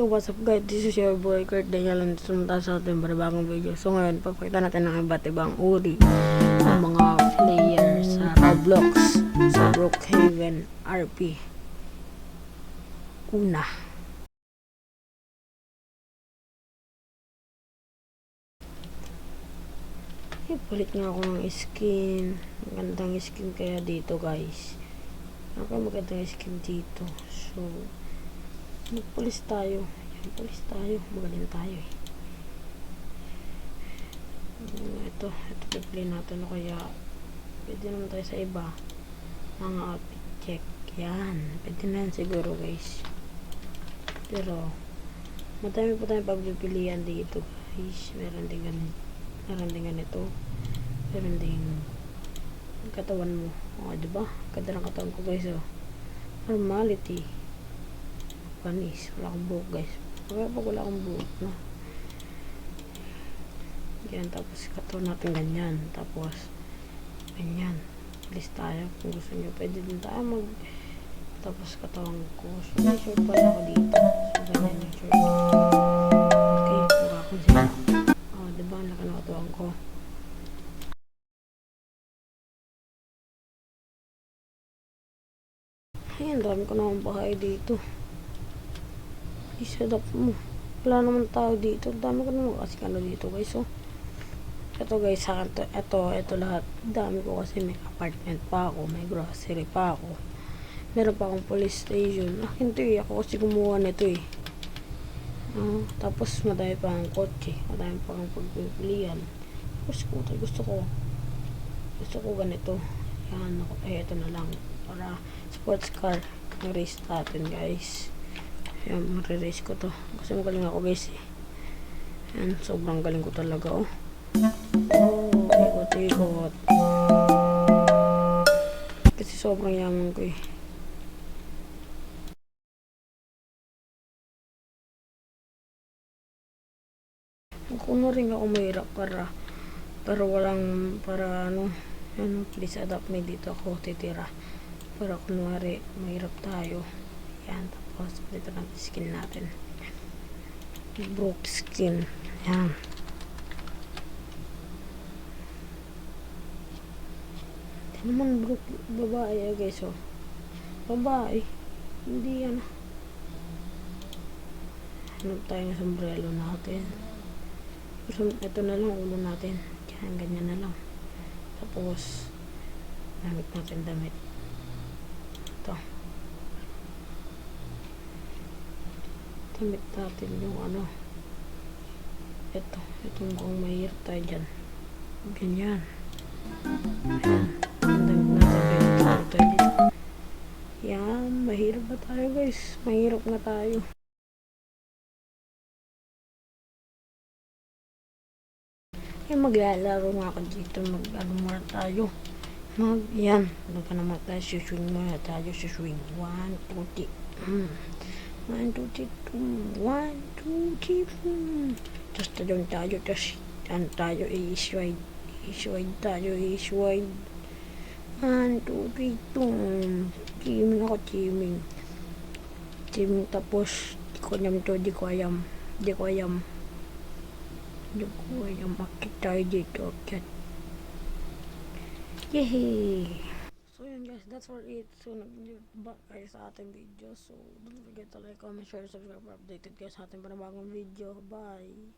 So what's up guys, this is your boy Kurt Daniel and sumunta sa ating bagong video. So ngayon, papakita natin ng iba't ibang uri ng mga player sa Roblox, sa Brookhaven RP. Una, ipalit nga ako ng skin. Magandang skin kaya dito guys. Magandang skin dito. So magpulis tayo. Pulis tayo. Magaling tayo eh. Ito pipili natin o kaya pwede naman tayo sa iba. Mga outfit check. Yan. Pwede na yan siguro guys. Pero madami po tayong pagpipilian dito guys. Meron din ganito. Meron din katawan mo. O diba? Ganda ng katawan ko guys. Normality. Panis. Wala akong buhok guys. Pag wala akong buhok no? Yan. Tapos katawan natin ganyan. Tapos ganyan. List tayo. Kung gusto nyo pwede din tayo tapos katawan ko. So may short pala ako dito. So ganyan yung short. Okay. Mukha akong sila. O diba? Ang laki ng katawan ko. Ayan. Dami ko naman bahay dito. I-set up mo. Wala naman tao dito. Dami ko naman kasi dito guys. So, ito guys, ito lahat. Dami ko kasi may apartment pa ako. May grocery pa ako. Meron pa akong police station. Akin to eh. Ako kasi kumuha nito eh. Tapos madami pa akong kotse. Madami pa akong pagpipilian. Scooter. Gusto ko ganito. Yan ako. Ito na lang. Para sports car. Race natin guys. Ayan, marirase ko to. Kasi magaling ako guys eh. Ayan, sobrang galing ko talaga oh. Ikot. Kasi sobrang yaman ko eh. Kung rin ako mahirap para please adopt me dito ako titira. Para kunwari mahirap tayo. Yan, tapos dito natin skin natin. Broke skin. Yan. Ito naman broke babae guys oh. Babae. Hindi yan. Hanap tayo ng sombrero natin. Ito na lang ulo natin. Yan, ganyan na lang. Tapos gamit natin damit. Ito. Damit natin yung itong kung mahirap tayo dyan ganyan ayan damit natin dito yan mahirap ba tayo guys mahirap nga tayo maglalaro nga ako dito muna tayo yan naman tayo swing muna tayo swing 1, 2, 3 1, 2, 3 1, 2, 3 tapos talon tayo tapos yan tayo i-swide tayo i-swide 1, 2, 3 teaming ako teaming tapos di ko ayam makit tayo dito yehey. So yun guys, that's for it. So nag-back kayo sa ating video. So don't forget to like, comment, share, subscribe for updated guys sa ating panibagong video. Bye!